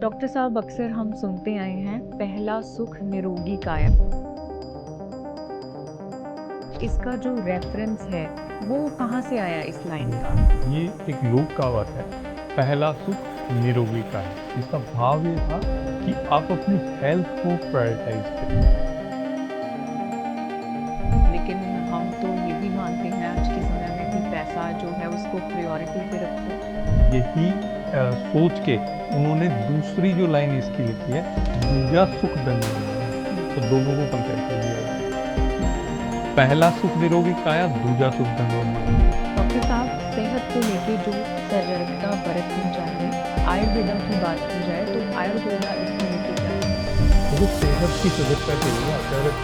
Doctor साहब अक्सर हम सुनते आए हैं पहला सुख निरोगी काया। इसका जो रेफरेंस है वो कहाँ से आया इस लाइन का? ये एक लोक कहावत है, पहला सुख निरोगी का है। इसका भाव ये था कि आप अपनी हेल्थ को प्रायोरिटाइज करें। लेकिन हम तो ये भी मानते हैं आज के समय में कि पैसा जो है उसको प्रायोरिटी पे रखो। यही सोच के उन्होंने दूसरी जो लाइन इसकी लिखी है, दूजा सुख धन निरोगी, तो दोनों को कंपेयर कर दिया। पहला सुख निरोगी काया, दूजा सुख धन निरोगी। डॉक्टर साहब, सेहत को लेके जो सजगता बरतनी चाहिए, आयुर्वेदा की बात की जाए तो आयुर्वेदा इसको लेके क्या है? तो सेहत की सजगता के लिए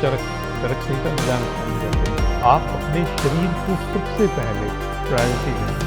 चरक संहिता में ध्यान रखना चाहिए। आप अपने शरीर को सबसे पहले प्रायोरिटी दें।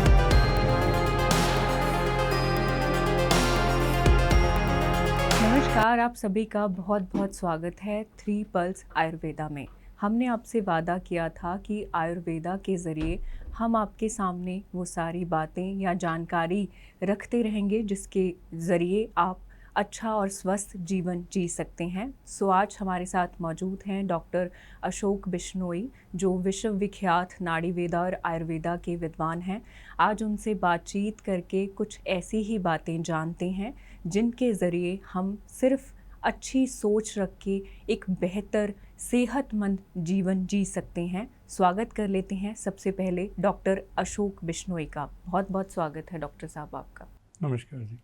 नमस्कार, आप सभी का बहुत बहुत स्वागत है 3 पल्स आयुर्वेदा में। हमने आपसे वादा किया था कि आयुर्वेदा के ज़रिए हम आपके सामने वो सारी बातें या जानकारी रखते रहेंगे जिसके ज़रिए आप अच्छा और स्वस्थ जीवन जी सकते हैं। सो आज हमारे साथ मौजूद हैं डॉक्टर अशोक बिश्नोई, जो विश्व विख्यात नाड़ीवेदा और आयुर्वेदा के विद्वान हैं। आज उनसे बातचीत करके कुछ ऐसी ही बातें जानते हैं जिनके ज़रिए हम सिर्फ अच्छी सोच रख के एक बेहतर सेहतमंद जीवन जी सकते हैं। स्वागत कर लेते हैं सबसे पहले डॉक्टर अशोक बिश्नोई का। बहुत बहुत स्वागत है डॉक्टर साहब आपका। नमस्कार जी।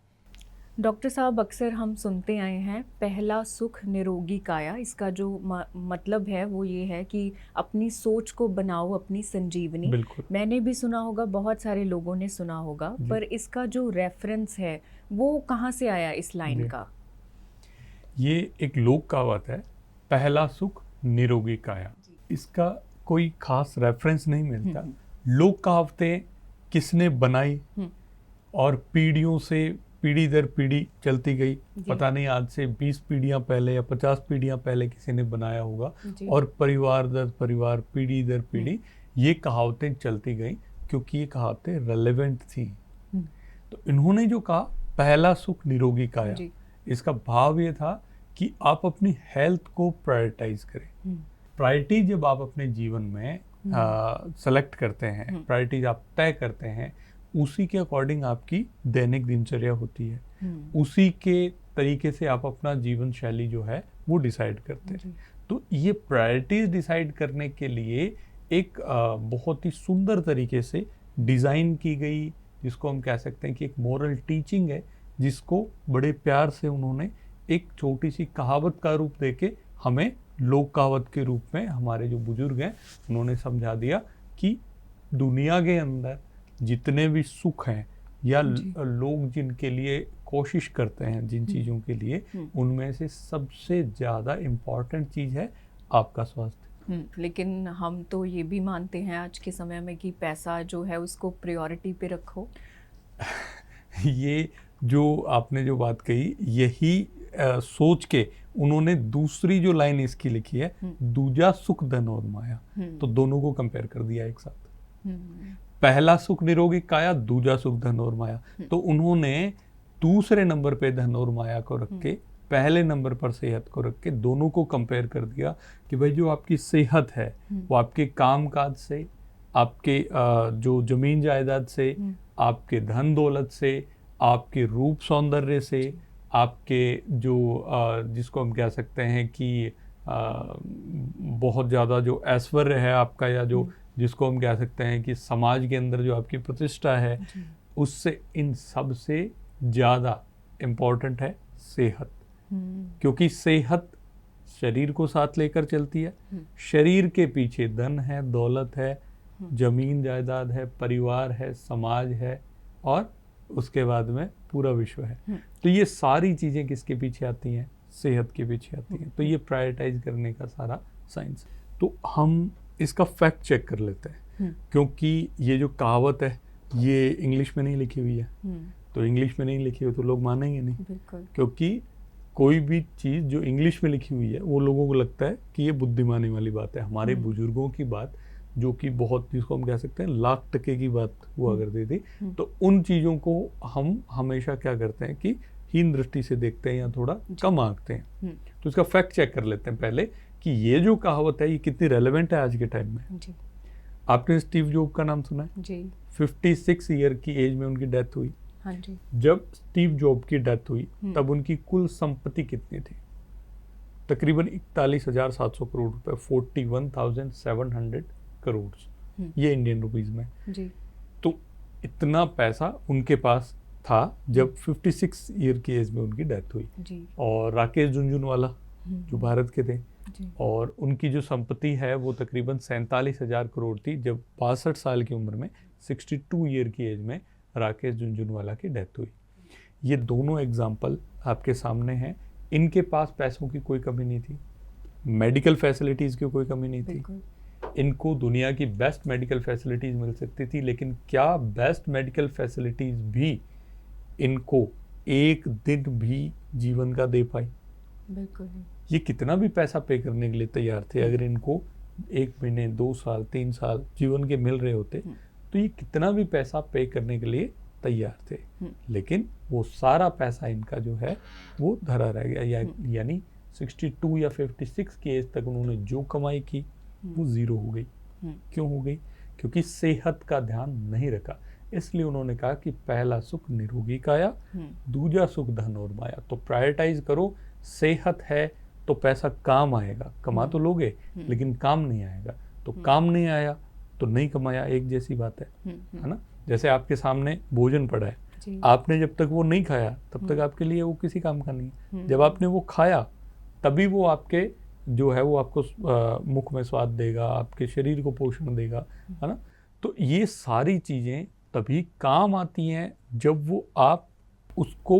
डॉक्टर साहब, अक्सर हम सुनते आए हैं पहला सुख निरोगी काया। इसका जो मतलब है वो ये है कि अपनी सोच को बनाओ अपनी संजीवनी। बिल्कुल। मैंने भी सुना होगा, बहुत सारे लोगों ने सुना होगा, पर इसका जो रेफरेंस है वो कहाँ से आया इस लाइन का? ये एक लोक कहावत है, पहला सुख निरोगी काया। इसका कोई खास रेफरेंस नहीं मिलता। लोक कहावतें किसने बनाई और पीढ़ियों से पीढ़ी दर पीढ़ी चलती गई। पता नहीं आज से 20 पीढ़ियां पहले या 50 पीढ़ियां पहले किसी ने बनाया होगा, और परिवार दर परिवार पीढ़ी दर पीढ़ी ये कहावतें चलती गई क्योंकि ये कहावतें रेलेवेंट थी। तो इन्होंने जो कहा पहला सुख निरोगी काया, इसका भाव ये था कि आप अपनी हेल्थ को प्रायोरिटाइज करें। प्रायोरिटी जब आप अपने जीवन में सेलेक्ट करते हैं, प्रायोरिटीज आप तय करते हैं, उसी के अकॉर्डिंग आपकी दैनिक दिनचर्या होती है। उसी के तरीके से आप अपना जीवन शैली जो है वो डिसाइड करते हैं। तो ये प्रायोरिटीज डिसाइड करने के लिए एक बहुत ही सुंदर तरीके से डिज़ाइन की गई, जिसको हम कह सकते हैं कि एक मोरल टीचिंग है, जिसको बड़े प्यार से उन्होंने एक छोटी सी कहावत का रूप देके हमें लोक कहावत के रूप में हमारे जो बुजुर्ग हैं उन्होंने समझा दिया कि दुनिया के अंदर जितने भी सुख हैं या लोग जिनके लिए कोशिश करते हैं जिन चीज़ों के लिए, उनमें से सबसे ज़्यादा इम्पॉर्टेंट चीज़ है आपका स्वास्थ्य। लेकिन हम तो ये भी मानते हैं आज के समय में कि पैसा जो है उसको प्रायोरिटी पे रखो। ये जो आपने जो बात कही, यही सोच के उन्होंने दूसरी जो लाइन इसकी लिखी है, दूजा सुख धन और माया, तो दोनों को कंपेयर कर दिया एक साथ। पहला सुख निरोगी काया, दूजा सुख धन और माया। तो उन्होंने दूसरे नंबर पे धन और माया को रख के पहले नंबर पर सेहत को रख के दोनों को कंपेयर कर दिया कि भाई जो आपकी सेहत है वो आपके काम काज से, आपके जो जमीन जायदाद से, आपके धन दौलत से, आपके रूप सौंदर्य से, आपके जो जिसको हम कह सकते हैं कि बहुत ज़्यादा जो ऐश्वर्य है आपका, या जो जिसको हम कह सकते हैं कि समाज के अंदर जो आपकी प्रतिष्ठा है, उससे इन सब से ज़्यादा इम्पोर्टेंट है सेहत। क्योंकि सेहत शरीर को साथ लेकर चलती है। शरीर के पीछे धन है, दौलत है, जमीन जायदाद है, परिवार है, समाज है, और उसके बाद में पूरा विश्व है। तो ये सारी चीज़ें किसके पीछे आती हैं? सेहत के पीछे आती हैं। तो ये प्रायोरिटाइज करने का सारा साइंस। तो हम इसका फैक्ट चेक कर लेते हैं, क्योंकि ये जो कहावत है ये इंग्लिश में नहीं लिखी हुई है। तो इंग्लिश में नहीं लिखी हुई तो लोग मानेंगे नहीं, क्योंकि कोई भी चीज़ जो इंग्लिश में लिखी हुई है वो लोगों को लगता है कि ये बुद्धिमानी वाली बात है। हमारे बुजुर्गों की बात जो कि बहुत, जिसको हम कह सकते हैं लाख टके की बात हुआ करती थी, तो उन चीज़ों को हम हमेशा क्या करते हैं कि हीन दृष्टि से देखते हैं या थोड़ा कम आंकते हैं। तो इसका फैक्ट चेक कर लेते हैं पहले कि ये जो कहावत है ये कितनी रेलेवेंट है आज के टाइम में। जी। आपने स्टीव जॉब का नाम सुना है? जी। 56 ईयर की एज में उनकी डेथ हुई। हाँ जी। जब स्टीव जॉब की डेथ हुई तब उनकी कुल संपत्ति कितनी थी? तकरीबन 41,700 करोड़ रुपए, 41,700 करोड़, ये इंडियन रुपीज में। जी। तो इतना पैसा उनके पास था जब 56 ईयर की एज में उनकी डेथ हुई। जी। और राकेश झुनझुनवाला जो भारत के थे, जी। और उनकी जो संपत्ति है वो तकरीबन 47,000 करोड़ थी जब 62 साल की उम्र में 62 ईयर की एज में राकेश झुनझुनवाला की डेथ हुई। ये दोनों एग्जाम्पल आपके सामने हैं। इनके पास पैसों की कोई कमी नहीं थी, मेडिकल फैसिलिटीज़ की कोई कमी नहीं थी, इनको दुनिया की बेस्ट मेडिकल फैसिलिटीज़ मिल सकती थी, लेकिन क्या बेस्ट मेडिकल फैसिलिटीज़ भी इनको एक दिन भी जीवन का दे पाई? बिल्कुल। ये कितना भी पैसा पे करने के लिए तैयार थे, अगर इनको 1 महीने 2 साल 3 साल जीवन के मिल रहे होते तो ये कितना भी पैसा पे करने के लिए तैयार थे। लेकिन वो सारा पैसा इनका जो है वो धरा रह गया, यानी 62 या 56 की एज तक उन्होंने जो कमाई की वो जीरो हो गई। क्यों हो गई? क्योंकि सेहत का ध्यान नहीं रखा। इसलिए उन्होंने कहा कि पहला सुख निरोगी काया, दूजा सुख धन और माया। तो प्रायोरिटाइज करो, सेहत है तो पैसा काम आएगा, कमा तो लोगे लेकिन काम नहीं आएगा। तो काम नहीं आया तो नहीं कमाया, एक जैसी बात है ना। जैसे आपके सामने भोजन पड़ा है, आपने जब तक वो नहीं खाया तब तक आपके लिए वो किसी काम का नहीं है। जब आपने वो खाया तभी वो आपके जो है वो आपको मुख में स्वाद देगा, आपके शरीर को पोषण देगा, है ना। तो ये सारी चीज़ें तभी काम आती हैं जब वो आप उसको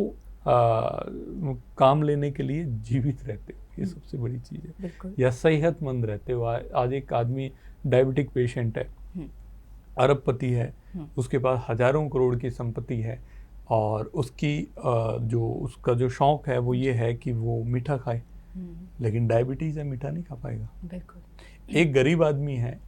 काम लेने के लिए जीवित रहते हो, ये सबसे बड़ी चीज़ है। या सेहतमंद रहते हो। आज एक आदमी डायबिटिक पेशेंट है, अरबपति है, उसके पास हजारों करोड़ की संपत्ति है, और उसका जो शौक है वो ये है कि वो मीठा खाए, लेकिन डायबिटीज है, मीठा नहीं खा पाएगा। बिल्कुल। एक गरीब आदमी है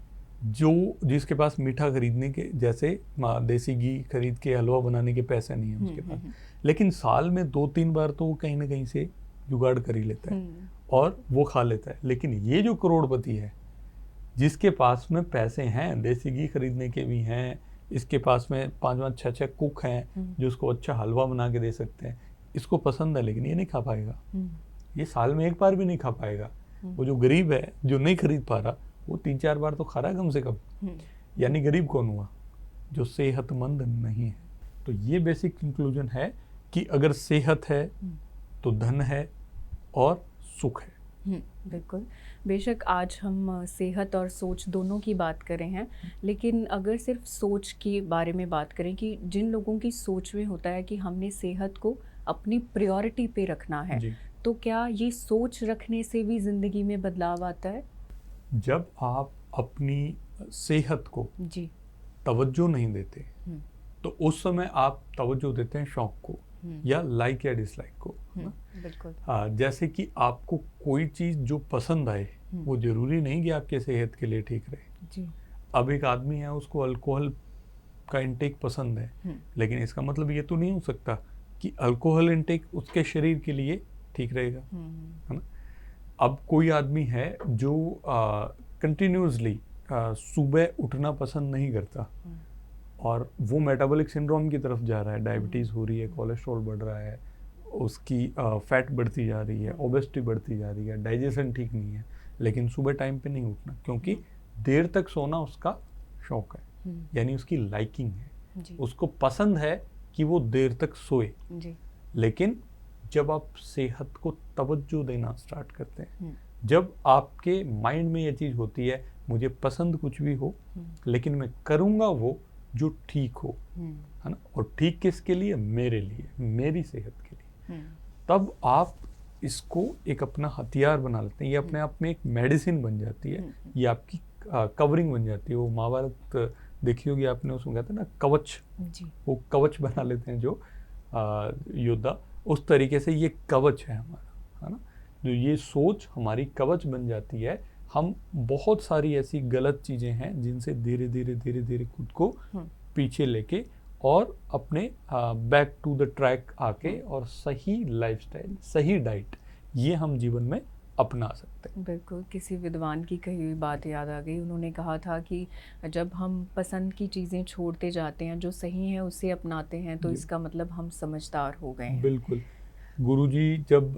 जिसके पास मीठा खरीदने के, जैसे देसी घी खरीद के हलवा बनाने के पैसे नहीं है उसके पास, लेकिन साल में 2-3 बार तो वो कहीं ना कहीं से जुगाड़ कर ही लेता है और वो खा लेता है। लेकिन ये जो करोड़पति है जिसके पास में पैसे हैं, देसी घी खरीदने के भी हैं, इसके पास में 5-5, 6-6 कुक हैं जो उसको अच्छा हलवा बना के दे सकते हैं, इसको पसंद है लेकिन ये नहीं खा पाएगा, ये साल में एक बार भी नहीं खा पाएगा। वो जो गरीब है जो नहीं खरीद पा रहा वो 3-4 बार तो खा रहा है कम से कम। यानी गरीब कौन हुआ? जो सेहतमंद नहीं है। तो ये बेसिक कंक्लूजन है कि अगर सेहत है तो धन है और सुख है। बिल्कुल। बेशक आज हम सेहत और सोच दोनों की बात कर रहे हैं, लेकिन अगर सिर्फ सोच के बारे में बात करें कि जिन लोगों की सोच में होता है कि हमने सेहत को अपनी प्रायोरिटी पे रखना है, तो क्या ये सोच रखने से भी ज़िंदगी में बदलाव आता है? जब आप अपनी सेहत को तवज्जो नहीं देते तो उस समय आप तवज्जो देते हैं शौक को या लाइक या डिसलाइक को। बिल्कुल। जैसे कि आपको कोई चीज़ जो पसंद आए वो जरूरी नहीं कि आपके सेहत के लिए ठीक रहे। जी। अब एक आदमी है उसको अल्कोहल का इंटेक पसंद है, लेकिन इसका मतलब ये तो नहीं हो सकता कि अल्कोहल इंटेक उसके शरीर के लिए ठीक रहेगा, है ना। अब कोई आदमी है जो कंटिन्यूसली सुबह उठना पसंद नहीं करता और वो मेटाबॉलिक सिंड्रोम की तरफ जा रहा है, डायबिटीज़ हो रही है, कोलेस्ट्रॉल बढ़ रहा है, उसकी फैट बढ़ती जा रही है, ओबेसिटी बढ़ती जा रही है, डाइजेशन ठीक नहीं है, लेकिन सुबह टाइम पे नहीं उठना क्योंकि देर तक सोना उसका शौक है, यानी उसकी लाइकिंग है, उसको पसंद है कि वो देर तक सोए। लेकिन जब आप सेहत को तवज्जो देना स्टार्ट करते हैं, जब आपके माइंड में ये चीज़ होती है मुझे पसंद कुछ भी हो लेकिन मैं करूँगा वो जो ठीक हो, है ना, और ठीक किसके लिए? मेरे लिए, मेरी सेहत के लिए, तब आप इसको एक अपना हथियार बना लेते हैं। ये अपने आप में एक मेडिसिन बन जाती है, ये आपकी कवरिंग बन जाती है। वो महाभारत देखी होगी आपने, उसमें कहते हैं ना कवच, वो कवच बना लेते हैं जो योद्धा, उस तरीके से ये कवच है हमारा, है ना। जो ये सोच हमारी कवच बन जाती है, हम बहुत सारी ऐसी गलत चीज़ें हैं जिनसे धीरे धीरे धीरे धीरे खुद को पीछे लेके और अपने बैक टू द ट्रैक आके और सही लाइफस्टाइल, सही डाइट, ये हम जीवन में अपना सकते हैं। बिल्कुल, किसी विद्वान की कही हुई बात याद आ गई। उन्होंने कहा था कि जब हम पसंद की चीज़ें छोड़ते जाते हैं, जो सही हैं उसे अपनाते हैं, तो इसका मतलब हम समझदार हो गए हैं। बिल्कुल। गुरुजी जब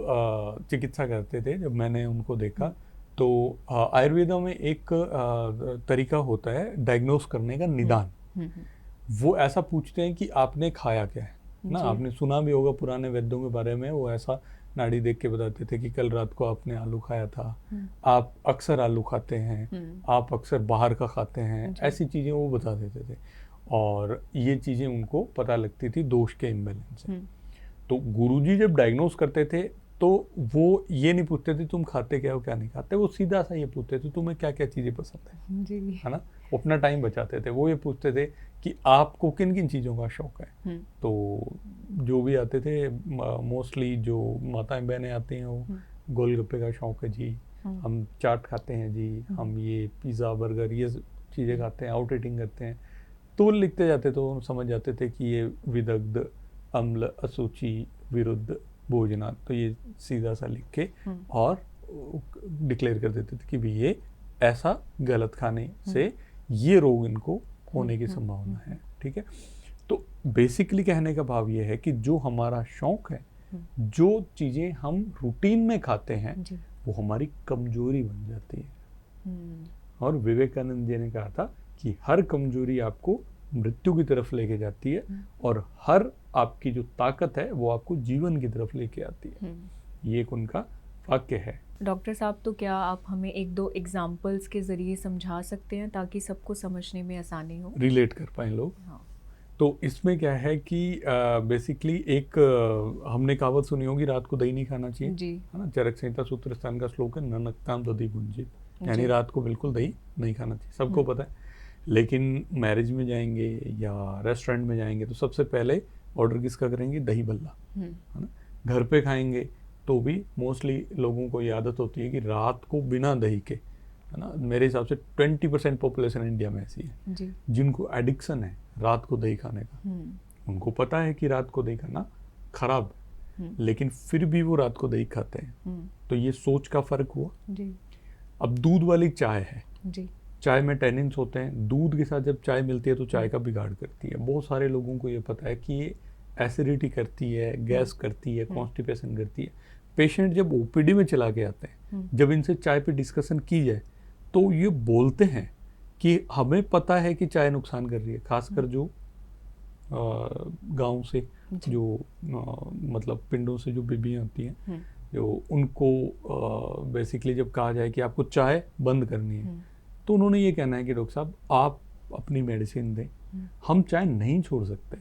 चिकित्सा करते थे, जब मैंने उनको देखा, तो आयुर्वेदा में एक तरीका होता है डायग्नोस करने का, निदान। वो ऐसा पूछते हैं कि आपने खाया क्या है ना। आपने सुना भी होगा पुराने वैद्यों के बारे में, वो ऐसा नाड़ी देख के बताते थे कि कल रात को आपने आलू खाया था, आप अक्सर आलू खाते हैं, आप अक्सर बाहर का खाते हैं, ऐसी चीज़ें वो बता देते थे। और ये चीज़ें उनको पता लगती थी दोष के इम्बैलेंस से। तो गुरुजी जब डायग्नोस करते थे तो वो ये नहीं पूछते थे तुम खाते क्या हो क्या नहीं खाते, वो सीधा सा ये पूछते थे तुम्हें क्या क्या चीज़ें पसंद है जी, है ना। वो अपना टाइम बचाते थे। वो ये पूछते थे कि आपको किन किन चीज़ों का शौक है। तो जो भी आते थे मोस्टली जो माताएं बहनें आती हैं, वो गोलगप्पे का शौक है जी, हम चाट खाते हैं जी, हम ये पिज़्ज़ा बर्गर ये चीज़ें खाते हैं, आउट ईटिंग करते हैं। तो लिखते जाते तो समझ जाते थे कि ये विदग्ध, अम्ल, असुचि, विरुद्ध, भोजनात्, तो ये सीधा सा लिख के और डिक्लेयर कर देते थे कि भी ये ऐसा गलत खाने से ये रोग इनको होने की संभावना है। ठीक है। तो बेसिकली कहने का भाव ये है कि जो हमारा शौक है, जो चीज़ें हम रूटीन में खाते हैं, वो हमारी कमजोरी बन जाती है। और विवेकानंद जी ने कहा था कि हर कमजोरी आपको मृत्यु की तरफ लेके जाती है और हर आपकी जो ताकत है वो आपको जीवन की तरफ लेके आती है। ये एक उनका वाक्य है। डॉक्टर साहब, तो क्या आप हमें एक दो एग्जाम्पल्स के ज़रिए समझा सकते हैं ताकि सबको समझने में आसानी हो, रिलेट कर पाए लोग। हाँ। तो इसमें क्या है कि बेसिकली एक हमने कहावत सुनी होगी, रात को दही नहीं खाना चाहिए जी, है ना। चरक संहिता सूत्र स्थान का श्लोक है, न नक्ताम दधि भुंजित, यानी रात को बिल्कुल दही नहीं खाना चाहिए, सबको पता है। लेकिन मैरिज में जाएंगे या रेस्टोरेंट में जाएंगे तो सबसे पहले ऑर्डर किसका करेंगे, दही बल्ला, है ना। घर पे खाएंगे तो भी मोस्टली लोगों को ये आदत होती है कि रात को बिना दही के, है ना। मेरे हिसाब से 20% पॉपुलेशन इंडिया में ऐसी है जी, जिनको एडिक्शन है रात को दही खाने का। उनको पता है कि रात को दही खाना खराब, लेकिन फिर भी वो रात को दही खाते हैं। तो ये सोच का फर्क हुआ जी। अब दूध वाली चाय है जी, चाय में टैनिन्स होते हैं, दूध के साथ जब चाय मिलती है तो चाय का बिगाड़ करती है। बहुत सारे लोगों को ये पता है कि ये एसिडिटी करती है, गैस करती है, कॉन्स्टिपेशन करती है। पेशेंट जब ओपीडी में चला के आते हैं, जब इनसे चाय पे डिस्कशन की जाए तो ये बोलते हैं कि हमें पता है कि चाय नुकसान कर रही है, खासकर जो गांव से जो मतलब पिंडों से जो बीबियाँ आती हैं, जो उनको बेसिकली जब कहा जाए कि आपको चाय बंद करनी है तो उन्होंने ये कहना है कि डॉक्टर साहब आप अपनी मेडिसिन दें, हम चाय नहीं छोड़ सकते।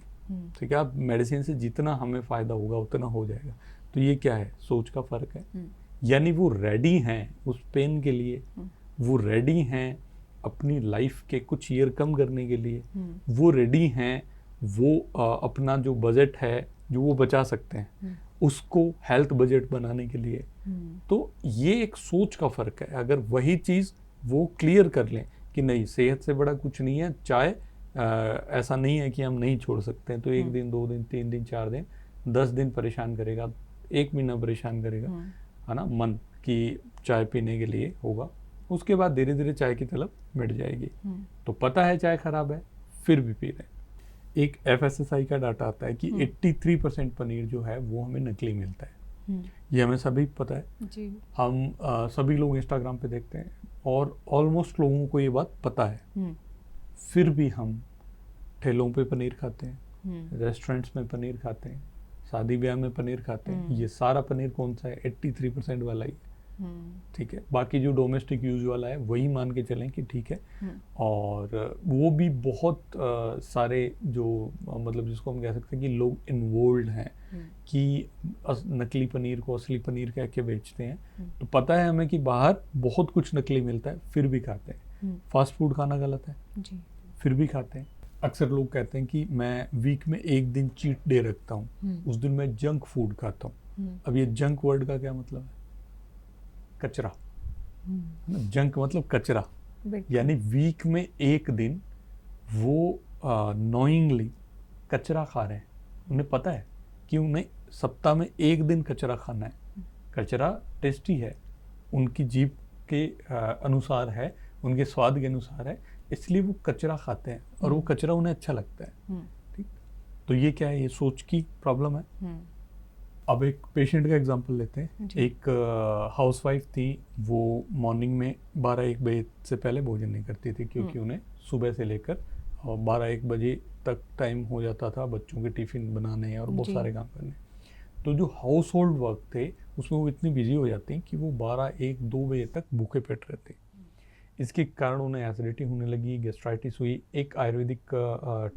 ठीक है, आप मेडिसिन से जितना हमें फ़ायदा होगा उतना हो जाएगा। तो ये क्या है, सोच का फ़र्क है। यानी वो रेडी हैं उस पेन के लिए, वो रेडी हैं अपनी लाइफ के कुछ ईयर कम करने के लिए, वो रेडी हैं वो अपना जो बजट है जो वो बचा सकते हैं उसको हेल्थ बजट बनाने के लिए। तो ये एक सोच का फ़र्क है। अगर वही चीज़ वो क्लियर कर लें कि नहीं, सेहत से बड़ा कुछ नहीं है, चाय ऐसा नहीं है कि हम नहीं छोड़ सकते हैं, तो 1 दिन 2 दिन 3 दिन 4 दिन 10 दिन परेशान करेगा, 1 महीना परेशान करेगा, है ना, मन की चाय पीने के लिए होगा। उसके बाद धीरे धीरे चाय की तलब मिट जाएगी। तो पता है चाय खराब है फिर भी पी रहे हैं। एक FSSAI का डाटा आता है कि 83% पनीर जो है वो हमें नकली मिलता है। ये हमें सभी पता है जी। हम सभी लोग इंस्टाग्राम पे देखते हैं और ऑलमोस्ट लोगों को ये बात पता है, फिर भी हम ठेलों पे पनीर खाते हैं, रेस्टोरेंट्स में पनीर खाते हैं, शादी ब्याह में पनीर खाते हैं। ये सारा पनीर कौन सा है, 83% वाला ही। ठीक है, बाकी जो डोमेस्टिक यूज वाला है वही मान के चलें कि ठीक है। और वो भी बहुत सारे जो मतलब जिसको हम कह सकते हैं कि लोग इन्वॉल्व हैं कि नकली पनीर को असली पनीर कह के बेचते हैं। तो पता है हमें कि बाहर बहुत कुछ नकली मिलता है फिर भी खाते हैं। फास्ट फूड खाना गलत है जी, फिर भी खाते हैं। अक्सर लोग कहते हैं कि मैं वीक में 1 दिन चीट डे रखता हूँ, उस दिन मैं जंक फूड खाता हूँ। अब ये जंक वर्ड का क्या मतलब है, कचरा। जंक मतलब कचरा, यानी वीक में 1 दिन वो नोइंगली कचरा खा रहे हैं, उन्हें पता है कि उन्हें सप्ताह में एक दिन कचरा खाना है, कचरा टेस्टी है, उनकी जीभ के अनुसार है, उनके स्वाद के अनुसार है, इसलिए वो कचरा खाते हैं और वो कचरा उन्हें अच्छा लगता है। ठीक, तो ये क्या है, ये सोच की प्रॉब्लम है। अब एक पेशेंट का एग्जांपल लेते हैं। एक हाउसवाइफ थी, वो मॉर्निंग में 12-1 बजे से पहले भोजन नहीं करती थी, क्योंकि उन्हें सुबह से लेकर 12-1 बजे तक टाइम हो जाता था बच्चों के टिफिन बनाने और बहुत सारे काम करने। तो जो हाउस होल्ड वर्क थे उसमें वो इतनी बिजी हो जाती कि वो 12-1-2 बजे तक भूखे पेट रहते। इसके कारण उन्हें एसिडिटी होने लगी, गैस्ट्राइटिस हुई। एक आयुर्वेदिक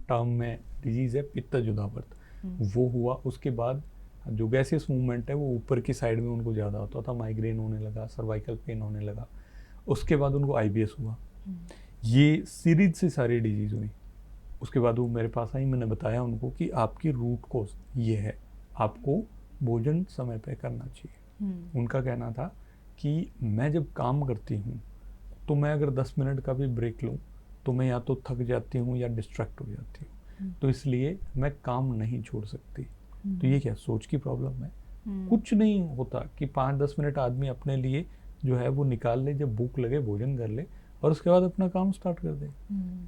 टर्म में डिजीज़ है पित्तजुदावर्त, वो हुआ। उसके बाद जो गैसियस मूवमेंट है वो ऊपर की साइड में उनको ज़्यादा होता था, माइग्रेन होने लगा, सर्वाइकल पेन होने लगा। उसके बाद उनको IBS हुआ। ये सीरीज से सारी डिजीज़ हुई। उसके बाद वो मेरे पास आई, मैंने बताया उनको कि आपकी रूट कोज ये है, आपको भोजन समय पे करना चाहिए। उनका कहना था कि मैं जब काम करती हूँ तो मैं अगर 10 मिनट का भी ब्रेक लूँ तो मैं या तो थक जाती हूँ या डिस्ट्रैक्ट हो जाती हूँ, तो इसलिए मैं काम नहीं छोड़ सकती। तो ये क्या सोच की प्रॉब्लम है। कुछ नहीं होता कि 5-10 मिनट आदमी अपने लिए जो है वो निकाल ले, जब भूख लगे भोजन कर ले और उसके बाद अपना काम स्टार्ट कर दे।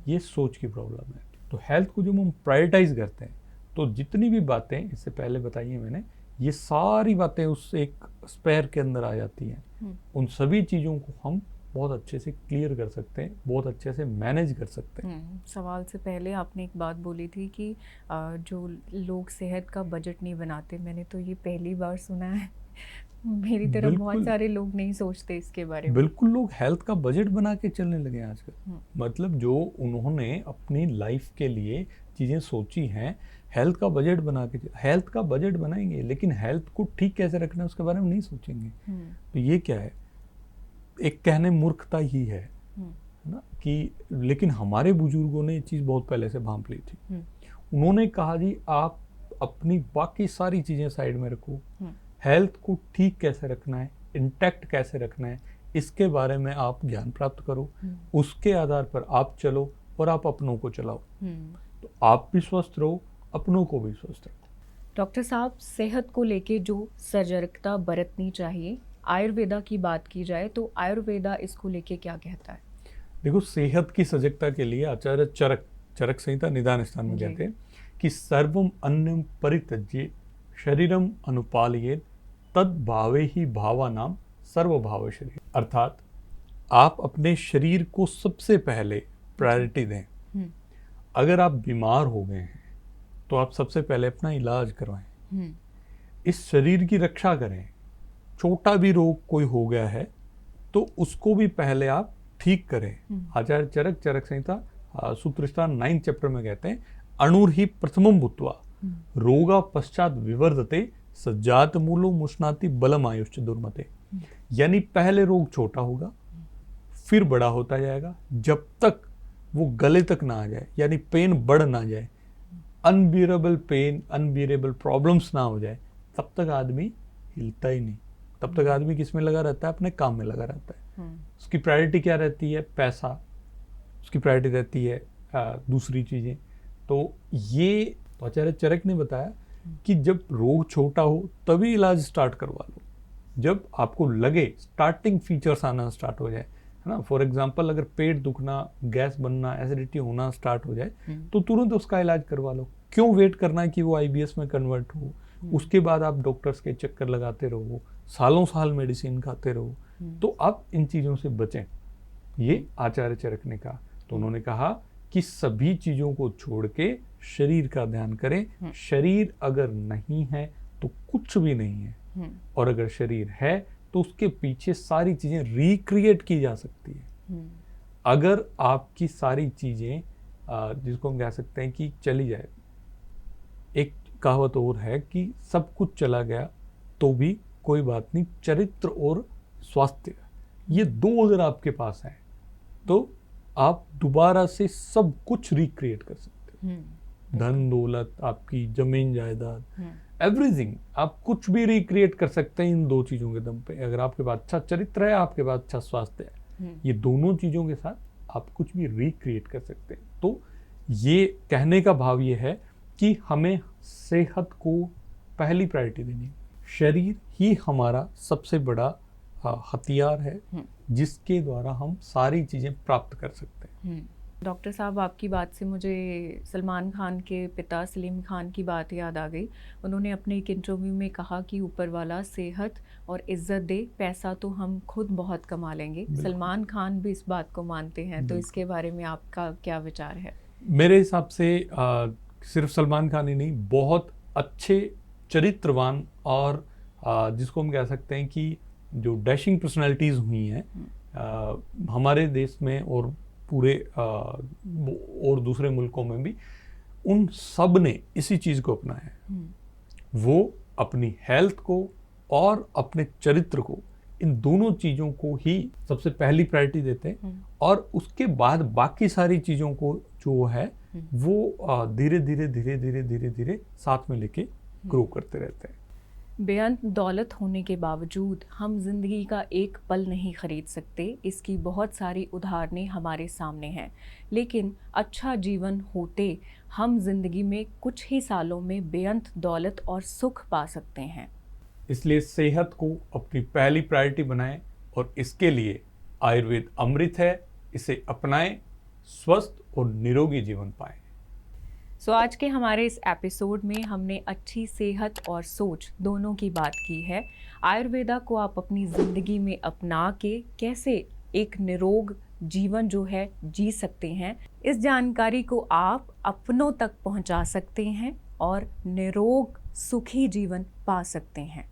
ये सोच की प्रॉब्लम है। तो हेल्थ को जब हम प्रायोरिटाइज करते हैं तो जितनी भी बातें इससे पहले बताई हैं मैंने, ये सारी बातें उस एक स्पेयर के अंदर आ जाती हैं। उन सभी चीज़ों को हम बहुत अच्छे से क्लियर कर सकते हैं, बहुत अच्छे से मैनेज कर सकते हैं। सवाल से पहले आपने एक बात बोली थी कि जो लोग सेहत का बजट नहीं बनाते, मैंने तो ये पहली बार सुना है। मेरी तरह बहुत सारे लोग नहीं सोचते इसके बारे में। बिल्कुल, लोग हेल्थ का बजट बना के चलने लगे हैं आजकल। मतलब जो उन्होंने अपनी लाइफ के लिए चीज़ें सोची हैं, हेल्थ का बजट बना के, हेल्थ का बजट बनाएंगे लेकिन हेल्थ को ठीक कैसे रखना है उसके बारे में नहीं सोचेंगे। तो ये क्या है, एक कहने मूर्खता ही है ना कि, लेकिन हमारे बुजुर्गों ने ये चीज़ बहुत पहले से भांप ली थी। उन्होंने कहा जी आप अपनी बाकी सारी चीज़ें साइड में रखो, हेल्थ को ठीक कैसे रखना है, इंटैक्ट कैसे रखना है, इसके बारे में आप ज्ञान प्राप्त करो, उसके आधार पर आप चलो और आप अपनों को चलाओ। तो आप भी स्वस्थ रहो, अपनों को भी स्वस्थ रखो। डॉक्टर साहब, सेहत को लेके जो सजगता बरतनी चाहिए, आयुर्वेदा की बात की जाए तो आयुर्वेदा इसको लेके क्या कहता है? देखो, सेहत की सजगता के लिए आचार्य चरक संहिता निदान स्थान में कहते हैं कि सर्वम अन्यम परित्यज्य शरीरम अनुपालयेत तद भावे ही भावानाम सर्वभाव शरीर। अर्थात आप अपने शरीर को सबसे पहले प्रायोरिटी दें। अगर आप बीमार हो गए हैं तो आप सबसे पहले अपना इलाज करवाएं, इस शरीर की रक्षा करें। छोटा भी रोग कोई हो गया है तो उसको भी पहले आप ठीक करें। आचार्य चरक संहिता सूत्रस्थान 9 चैप्टर में कहते हैं अणुर्हि प्रथमम भूत्वा रोगा पश्चात विवर्धते सज्जात मूलो मुष्णाति बलम आयुष्च दुर्मते। यानी पहले रोग छोटा होगा, फिर बड़ा होता जाएगा, जब तक वो गले तक ना आ जाए, यानी पेन बढ़ ना जाए, अनबियरेबल पेन, अनबियरेबल प्रॉब्लम्स ना हो जाए, तब तक आदमी हिलता ही नहीं। तब तक आदमी किस में लगा रहता है? अपने काम में लगा रहता है। उसकी प्रायोरिटी क्या रहती है? पैसा। उसकी प्रायोरिटी रहती है दूसरी चीज़ें। तो ये तो आचार्य चरक ने बताया कि जब रोग छोटा हो तभी इलाज स्टार्ट करवा लो। जब आपको लगे स्टार्टिंग फीचर्स आना स्टार्ट हो जाए, है ना, फॉर एग्जांपल अगर पेट दुखना, गैस बनना, एसिडिटी होना स्टार्ट हो जाए तो तुरंत उसका इलाज करवा लो। क्यों वेट करना है कि वो IBS में कन्वर्ट हो? उसके बाद आप डॉक्टर्स के चक्कर लगाते रहो, सालों साल मेडिसिन खाते रहो। तो आप इन चीज़ों से बचें, ये आचार्य चरक ने कहा। तो उन्होंने कहा कि सभी चीज़ों को छोड़ के शरीर का ध्यान करें। शरीर अगर नहीं है तो कुछ भी नहीं है, और अगर शरीर है तो उसके पीछे सारी चीज़ें रिक्रिएट की जा सकती है। अगर आपकी सारी चीज़ें जिसको हम कह सकते हैं कि चली जाए, एक कहावत और है कि सब कुछ चला गया तो भी कोई बात नहीं, चरित्र और स्वास्थ्य, ये दो अगर आपके पास हैं तो आप दोबारा से सब कुछ रिक्रिएट कर सकते हो। धन दौलत, आपकी जमीन जायदाद, एवरीथिंग, आप कुछ भी रिक्रिएट कर सकते हैं इन दो चीज़ों के दम पे। अगर आपके पास अच्छा चरित्र है, आपके पास अच्छा स्वास्थ्य है, ये दोनों चीज़ों के साथ आप कुछ भी रिक्रिएट कर सकते हैं। तो ये कहने का भाव ये है कि हमें सेहत को पहली प्रायोरिटी देनी है। शरीर ही हमारा सबसे बड़ा हथियार है जिसके द्वारा हम सारी चीज़ें प्राप्त कर सकते हैं। डॉक्टर साहब, आपकी बात से मुझे सलमान खान के पिता सलीम खान की बात याद आ गई। उन्होंने अपने एक इंटरव्यू में कहा कि ऊपर वाला सेहत और इज्जत दे, पैसा तो हम खुद बहुत कमा लेंगे। सलमान खान भी इस बात को मानते हैं, तो इसके बारे में आपका क्या विचार है? मेरे हिसाब से सिर्फ सलमान खान ही नहीं, बहुत अच्छे चरित्रवान और जिसको हम कह सकते हैं कि जो डैशिंग पर्सनालिटीज़ हुई हैं हमारे देश में और पूरे और दूसरे मुल्कों में भी, उन सब ने इसी चीज़ को अपनाया है। वो अपनी हेल्थ को और अपने चरित्र को, इन दोनों चीज़ों को ही सबसे पहली प्रायोरिटी देते हैं और उसके बाद बाकी सारी चीज़ों को जो है वो धीरे धीरे धीरे धीरे धीरे धीरे साथ में लेके ग्रो करते रहते हैं। बेअंत दौलत होने के बावजूद हम जिंदगी का एक पल नहीं खरीद सकते। इसकी बहुत सारी उदाहरणें हमारे सामने हैं, लेकिन अच्छा जीवन होते हम जिंदगी में कुछ ही सालों में बेअंत दौलत और सुख पा सकते हैं। इसलिए सेहत को अपनी पहली प्रायोरिटी बनाएं और इसके लिए आयुर्वेद अमृत है, इसे अपनाएं, स्वस्थ और निरोगी जीवन पाएं। आज के हमारे इस एपिसोड में हमने अच्छी सेहत और सोच दोनों की बात की है। आयुर्वेदा को आप अपनी ज़िंदगी में अपना के कैसे एक निरोग जीवन जो है जी सकते हैं, इस जानकारी को आप अपनों तक पहुंचा सकते हैं और निरोग सुखी जीवन पा सकते हैं।